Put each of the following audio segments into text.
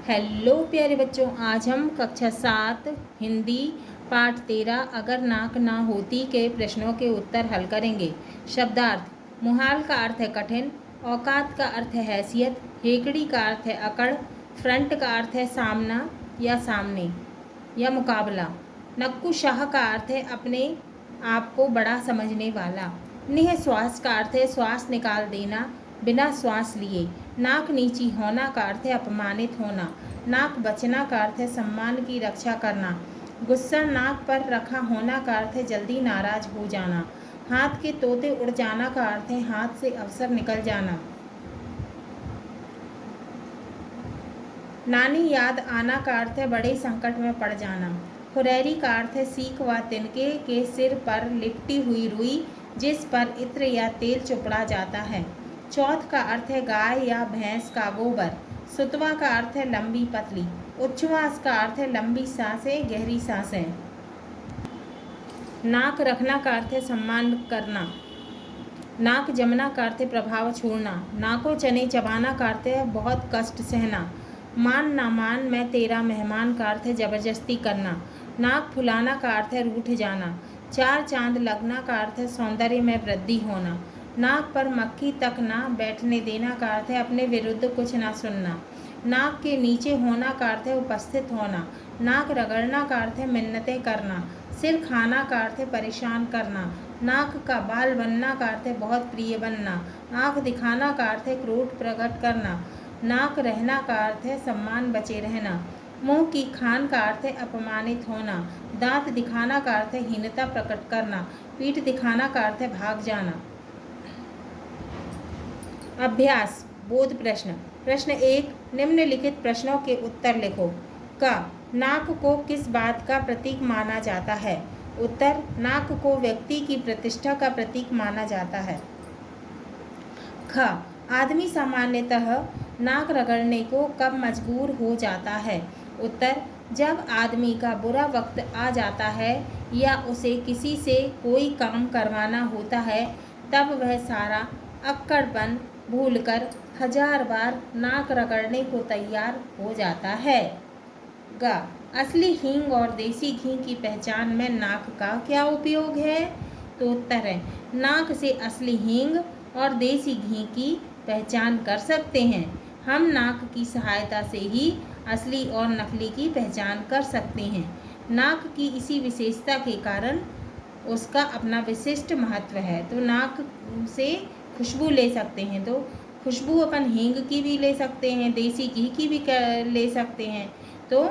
Hello प्यारे बच्चों, आज हम कक्षा 7 हिंदी पाठ 13 अगर नाक ना होती के प्रश्नों के उत्तर हल करेंगे। शब्दार्थ: मुहाल का अर्थ है कठिन, औकात का अर्थ है हैसियत, हेकड़ी का अर्थ है अकड़, फ्रंट का अर्थ है सामना या सामने या मुकाबला, नक्कू शाह का अर्थ है अपने आप को बड़ा समझने वाला, निह श्वास का अर्थ है श्वास निकाल देना बिना श्वास लिए, नाक नीची होना का अर्थ है अपमानित होना, नाक बचना का अर्थ है सम्मान की रक्षा करना, गुस्सा नाक पर रखा होना का अर्थ है जल्दी नाराज हो जाना, हाथ के तोते उड़ जाना का अर्थ है हाथ से अवसर निकल जाना, नानी याद आना का अर्थ है बड़े संकट में पड़ जाना, हुरैरी का अर्थ है सीख व तिनके के सिर पर लिपटी हुई रुई जिस पर इत्र या तेल चुपड़ा जाता है, चौथ का अर्थ है गाय या भैंस का गोबर, सुतवा का अर्थ है लंबी पतली, उच्छ्वास का अर्थ है लंबी सांसें गहरी सांसें, नाक रखना का अर्थ है सम्मान करना, नाक जमना का अर्थ है प्रभाव छोड़ना, नाको चने चबाना का अर्थ है बहुत कष्ट सहना, मान ना मान मैं तेरा मेहमान का अर्थ है जबरदस्ती करना, नाक फुलाना का अर्थ है रूठ जाना, चार चांद लगना का अर्थ है सौंदर्य में वृद्धि होना, नाक पर मक्खी तक ना बैठने देना का अर्थ है अपने विरुद्ध कुछ ना सुनना, नाक के नीचे होना का अर्थ है उपस्थित होना, नाक रगड़ना का अर्थ है मिन्नतें करना, सिर खाना का अर्थ है परेशान करना, नाक का बाल बनना का अर्थ है बहुत प्रिय बनना, आँख दिखाना का अर्थ है क्रोध प्रकट करना, नाक रहना का अर्थ है सम्मान बचे रहना, मुंह की खान का अर्थ है अपमानित होना, दांत दिखाना का अर्थ है हीनता प्रकट करना, पीठ दिखाना का अर्थ है भाग जाना। अभ्यास बोध प्रश्न। प्रश्न 1, निम्नलिखित प्रश्नों के उत्तर लिखो। क, नाक को किस बात का प्रतीक माना जाता है? उत्तर, नाक को व्यक्ति की प्रतिष्ठा का प्रतीक माना जाता है। ख, आदमी सामान्यतः नाक रगड़ने को कब मजबूर हो जाता है? उत्तर, जब आदमी का बुरा वक्त आ जाता है या उसे किसी से कोई काम करवाना होता है, तब वह सारा अक्कड़पन भूलकर 1000 बार नाक रगड़ने को तैयार हो जाता है। ग, असली हींग और देसी घी की पहचान में नाक का क्या उपयोग है? तो उत्तर है, नाक से असली हींग और देसी घी की पहचान कर सकते हैं। हम नाक की सहायता से ही असली और नकली की पहचान कर सकते हैं। नाक की इसी विशेषता के कारण उसका अपना विशिष्ट महत्व है। तो नाक से खुशबू ले सकते हैं, तो खुशबू अपन हींग की भी ले सकते हैं, देसी घी की भी ले सकते हैं। तो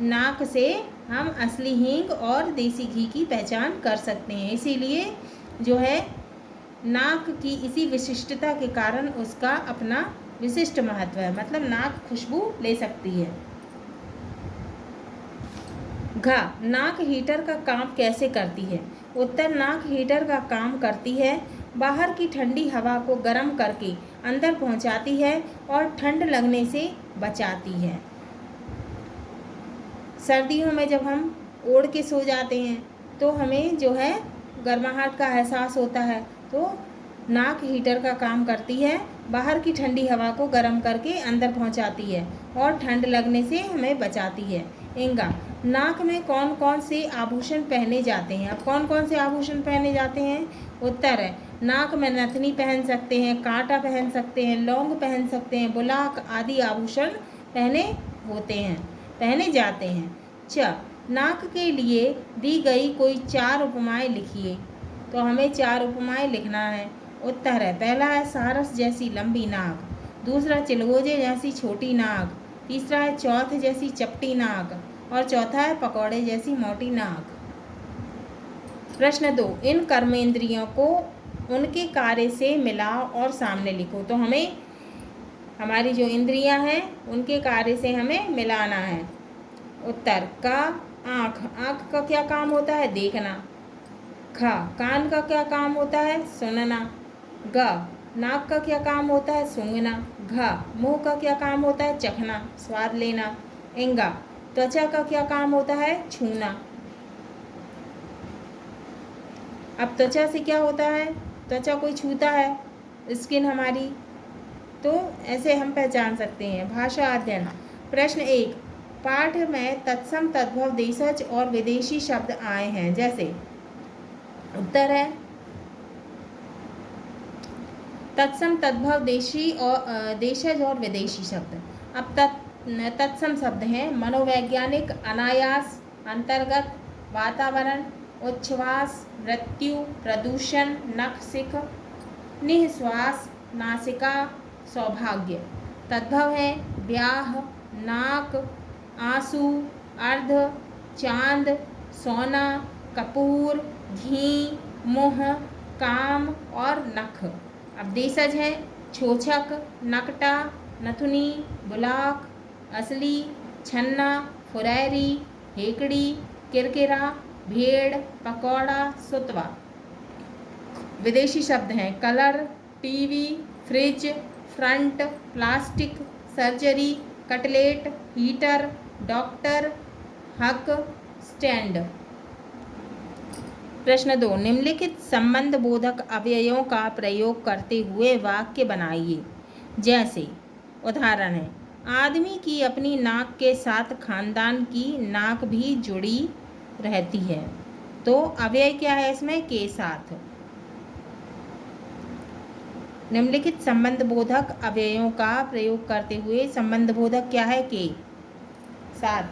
नाक से हम असली हींग और देसी घी की पहचान कर सकते हैं। इसीलिए जो है नाक की इसी विशिष्टता के कारण उसका अपना विशिष्ट महत्व है, मतलब नाक खुशबू ले सकती है। घ, नाक हीटर का काम कैसे करती है? उत्तर, नाक हीटर का काम करती है बाहर की ठंडी हवा को गर्म करके अंदर पहुंचाती है और ठंड लगने से बचाती है। सर्दियों में जब हम ओढ़ के सो जाते हैं तो हमें जो है गर्माहट का एहसास होता है, तो नाक हीटर का काम करती है, बाहर की ठंडी हवा को गर्म करके अंदर पहुंचाती है और ठंड लगने से हमें बचाती है। इंगा, नाक में कौन कौन से आभूषण पहने जाते हैं? अब कौन कौन से आभूषण पहने जाते हैं? उत्तर है, नाक में नथनी पहन सकते हैं, कांटा पहन सकते हैं, लौंग पहन सकते हैं, बुलाक आदि आभूषण पहने जाते हैं। च, नाक के लिए दी गई कोई 4 उपमाएं लिखिए। तो हमें 4 उपमाएं लिखना है। उत्तर है, पहला है सारस जैसी लंबी नाक, दूसरा चिलगोजे जैसी छोटी नाक, तीसरा है चौथ जैसी चपटी नाक और चौथा है पकौड़े जैसी मोटी नाक। प्रश्न 2, इन कर्मेंद्रियों को उनके कार्य से मिलाओ और सामने लिखो। तो हमें हमारी जो इंद्रियां हैं उनके कार्य से हमें मिलाना है। उत्तर, का आँख, आँख का क्या काम होता है? देखना। ख, कान का क्या काम होता है? सुनना। ग, नाक का क्या काम होता है? सूंघना। घ, मुंह का क्या काम होता है? चखना, स्वाद लेना। इंगा, त्वचा का क्या काम होता है? छूना। अब त्वचा से क्या होता है? त्वचा कोई छूता है, स्किन हमारी, तो ऐसे हम पहचान सकते हैं। भाषा अध्ययन, प्रश्न 1, पाठ में तत्सम तद्भव देशज और विदेशी शब्द आए हैं, जैसे। उत्तर है तत्सम तद्भव देशज और विदेशी शब्द। अब तत्सम शब्द हैं मनोवैज्ञानिक, अनायास, अंतर्गत, वातावरण, उच्छ्वास, मृत्यु, प्रदूषण, नखशिख, निःश्वास, नासिका, सौभाग्य। तद्भव है ब्याह, नाक, आंसू, अर्ध, चांद, सोना, कपूर, घी, मुँह, काम और नख। अब देशज है छोछक, नकटा, नथुनी, बुलाक, असली, छन्ना, फुरैरी, हेकड़ी, किरकिरा, भेड़, पकौड़ा, सुतवा। विदेशी शब्द हैं colour, TV, fridge, front, plastic, surgery, cutlet, heater, doctor, हक, स्टैंड। प्रश्न 2, निम्नलिखित संबंध बोधक अव्ययों का प्रयोग करते हुए वाक्य बनाइए, जैसे। उदाहरण है आदमी की अपनी नाक के साथ खानदान की नाक भी जुड़ी रहती है। तो अव्यय क्या है इसमें? के साथ। निम्नलिखित संबंध बोधक अव्ययों का प्रयोग करते हुए संबंध बोधक क्या है? के साथ।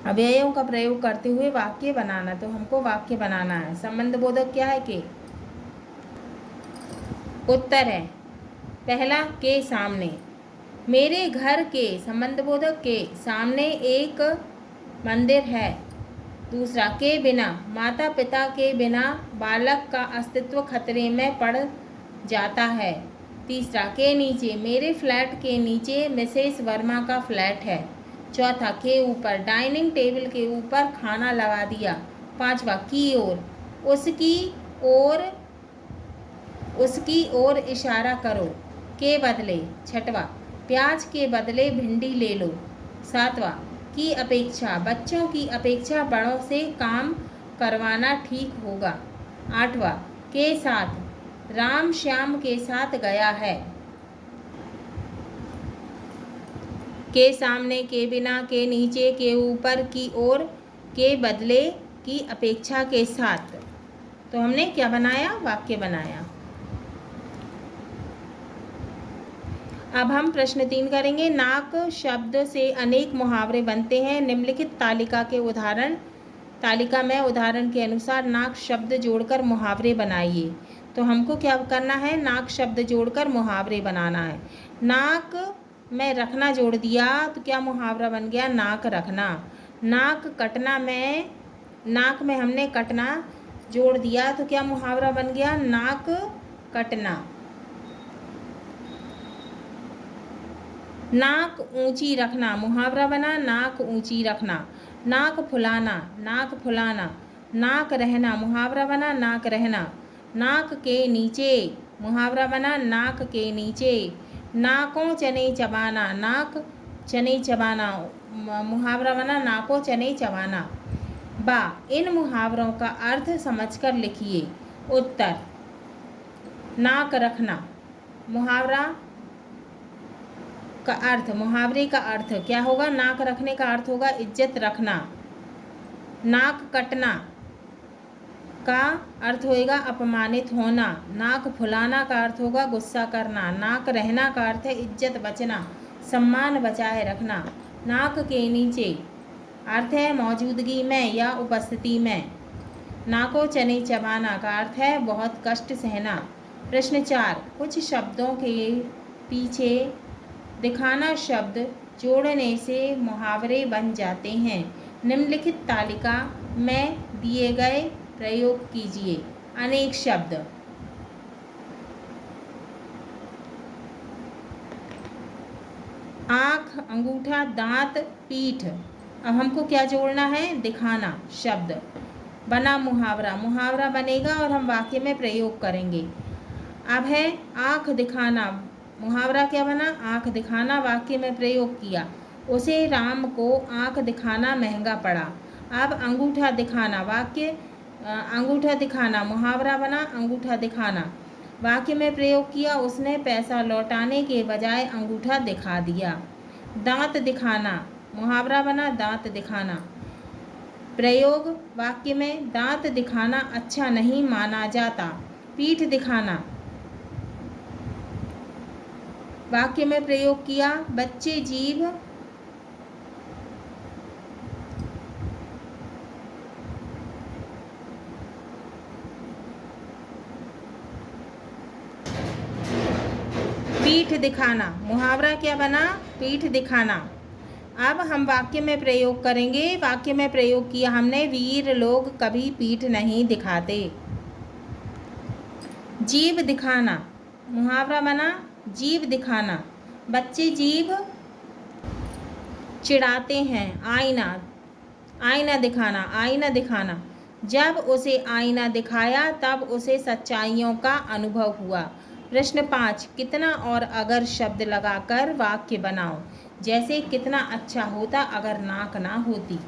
अव्ययों का प्रयोग करते हुए वाक्य बनाना, तो हमको वाक्य बनाना है। संबंध बोधक क्या है? के। उत्तर है पहला के सामने। मेरे घर के संबंध बोधक के सामने एक मंदिर है। दूसरा के बिना, माता पिता के बिना बालक का अस्तित्व खतरे में पड़ जाता है। तीसरा के नीचे, मेरे फ्लैट के नीचे मिसेस वर्मा का फ्लैट है। चौथा के ऊपर, डाइनिंग टेबल के ऊपर खाना लगा दिया। पांचवा की ओर, उसकी ओर इशारा करो। के बदले। छठवा प्याज के बदले भिंडी ले लो। सातवां की अपेक्षा, बच्चों की अपेक्षा बड़ों से काम करवाना ठीक होगा। आठवां के साथ, राम श्याम के साथ गया है। के सामने, के बिना, के नीचे, के ऊपर, की ओर, के बदले, की अपेक्षा के साथ। तो हमने क्या बनाया? वाक्य बनाया। अब हम प्रश्न 3 करेंगे। नाक शब्द से अनेक मुहावरे बनते हैं। निम्नलिखित तालिका में उदाहरण के अनुसार नाक शब्द जोड़कर मुहावरे बनाइए। तो हमको क्या करना है? नाक शब्द जोड़कर मुहावरे बनाना है। नाक में रखना जोड़ दिया तो क्या मुहावरा बन गया? नाक रखना। नाक कटना में, नाक में हमने कटना जोड़ दिया तो क्या मुहावरा बन गया? नाक कटना। नाक ऊंची रखना, मुहावरा बना नाक ऊंची रखना। नाक फुलाना, नाक फुलाना। नाक रहना, मुहावरा बना नाक रहना। नाक के नीचे, मुहावरा बना नाक के नीचे। नाकों चने चबाना, नाक चने चबाना, मुहावरा बना नाकों चने चबाना। बा, इन मुहावरों का अर्थ समझकर लिखिए। उत्तर, नाक रखना, मुहावरा का अर्थ, मुहावरे का अर्थ क्या होगा? नाक रखने का अर्थ होगा इज्जत रखना। नाक कटना का अर्थ होगा अपमानित होना। नाक फुलाना का अर्थ होगा गुस्सा करना। नाक रहना का अर्थ है इज्जत बचना, सम्मान बचाए रखना। नाक के नीचे अर्थ है मौजूदगी में या उपस्थिति में। नाकों चने चबाना का अर्थ है बहुत कष्ट सहना। प्रश्न 4, कुछ शब्दों के पीछे दिखाना शब्द जोड़ने से मुहावरे बन जाते हैं। निम्नलिखित तालिका में दिए गए प्रयोग कीजिए। अनेक शब्द। आँख, अंगूठा, दांत, पीठ। अब हमको क्या जोड़ना है? दिखाना शब्द। बना मुहावरा, मुहावरा बनेगा और हम वाक्य में प्रयोग करेंगे। अब है आँख दिखाना, मुहावरा क्या बना? आँख दिखाना, वाक्य में प्रयोग किया। उसे राम को आँख दिखाना महंगा पड़ा। अब अंगूठा दिखाना, वाक्य अंगूठा दिखाना, मुहावरा बना अंगूठा दिखाना। वाक्य में प्रयोग किया, उसने पैसा लौटाने के बजाय अंगूठा दिखा दिया। दांत दिखाना, मुहावरा बना दांत दिखाना। प्रयोग वाक्य में, दांत दिखाना अच्छा नहीं माना जाता। पीठ दिखाना, वाक्य में प्रयोग किया, बच्चे जीभ पीठ दिखाना। मुहावरा क्या बना, पीठ दिखाना। अब हम वाक्य में प्रयोग करेंगे। वाक्य में प्रयोग किया हमने, वीर लोग कभी पीठ नहीं दिखाते। जीभ दिखाना, मुहावरा बना जीभ दिखाना। बच्चे जीभ चिढ़ाते हैं। आईना दिखाना, आईना दिखाना। जब उसे आईना दिखाया तब उसे सच्चाइयों का अनुभव हुआ। प्रश्न 5, कितना और अगर शब्द लगाकर वाक्य बनाओ। जैसे, कितना अच्छा होता अगर नाक ना होती।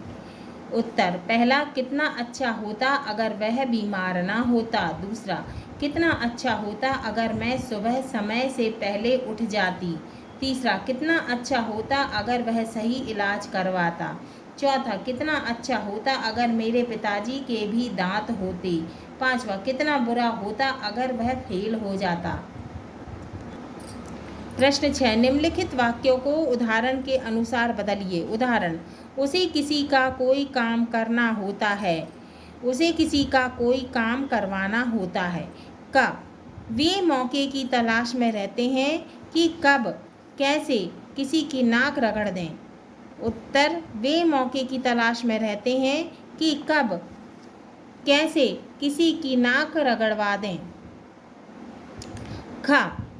उत्तर, पहला, कितना अच्छा होता अगर वह बीमार ना होता। दूसरा, कितना अच्छा होता अगर मैं सुबह समय से पहले उठ जाती। तीसरा, कितना अच्छा होता अगर वह सही इलाज करवाता। चौथा, कितना अच्छा होता अगर मेरे पिताजी के भी दांत होते। पांचवा, कितना बुरा होता अगर वह फेल हो जाता। प्रश्न 6, निम्नलिखित वाक्यों को उदाहरण के अनुसार बदलिए। उदाहरण, उसे किसी का कोई काम करना होता है। उसे किसी का कोई काम करवाना होता है। क, वे मौके की तलाश में रहते हैं कि कब कैसे किसी की नाक रगड़ दें। उत्तर, वे मौके की तलाश में रहते हैं कि कब कैसे किसी की नाक रगड़वा दें। ख,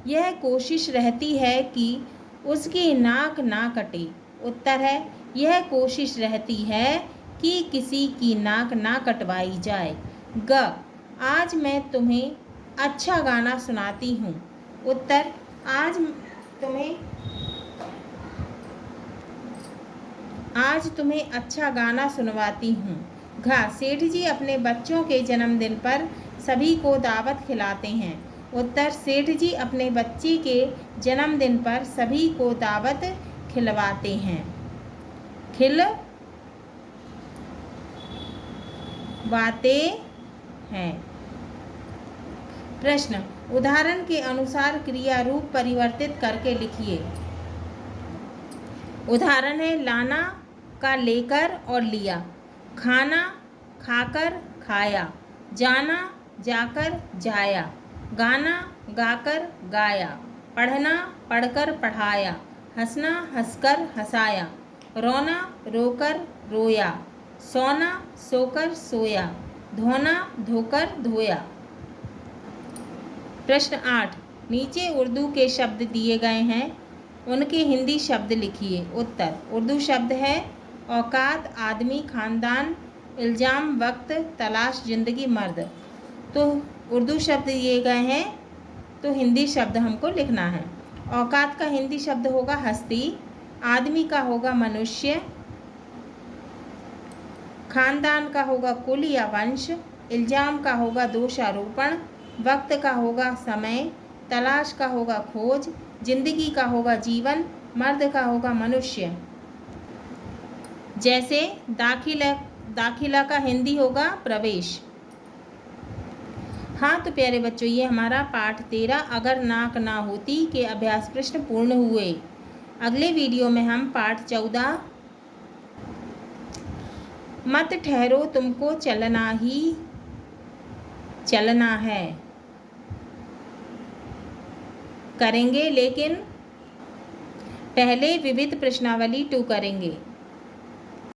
यह कोशिश रहती है कि उसकी नाक ना कटे। उत्तर है, यह कोशिश रहती है कि किसी की नाक ना कटवाई जाए। ग, आज मैं तुम्हें अच्छा गाना सुनाती हूँ। उत्तर, आज तुम्हें अच्छा गाना सुनवाती हूँ। घ, सेठ जी अपने बच्चों के जन्मदिन पर सभी को दावत खिलाते हैं। उत्तर, सेठ जी अपने बच्चे के जन्मदिन पर सभी को दावत खिलवाते हैं। खिलवाते हैं। प्रश्न, उदाहरण के अनुसार क्रिया रूप परिवर्तित करके लिखिए। उदाहरण है, लाना का लेकर और लिया। खाना खाकर खाया। जाना जाकर जाया। गाना गाकर गाया। पढ़ना पढ़कर पढ़ाया। हंसना हंसकर हंसाया। रोना रोकर रोया। सोना सोकर सोया। धोना धोकर धोया। प्रश्न 8, नीचे उर्दू के शब्द दिए गए हैं, उनके हिंदी शब्द लिखिए। उत्तर, उर्दू शब्द है औकात आदमी, खानदान, इल्ज़ाम वक्त, तलाश जिंदगी, मर्द। तो उर्दू शब्द दिए गए हैं तो हिंदी शब्द हमको लिखना है। औकात का हिंदी शब्द होगा हस्ती। आदमी का होगा मनुष्य। खानदान का होगा कुल या वंश। इल्ज़ाम का होगा दोषारोपण। वक्त का होगा समय। तलाश का होगा खोज। जिंदगी का होगा जीवन। मर्द का होगा मनुष्य। जैसे दाखिला का हिंदी होगा प्रवेश। हाँ तो प्यारे बच्चों, ये हमारा पाठ 13 अगर नाक ना होती के अभ्यास प्रश्न पूर्ण हुए। अगले वीडियो में हम पाठ 14 मत ठहरो तुमको चलना ही चलना है करेंगे, लेकिन पहले विविध प्रश्नावली 2 करेंगे।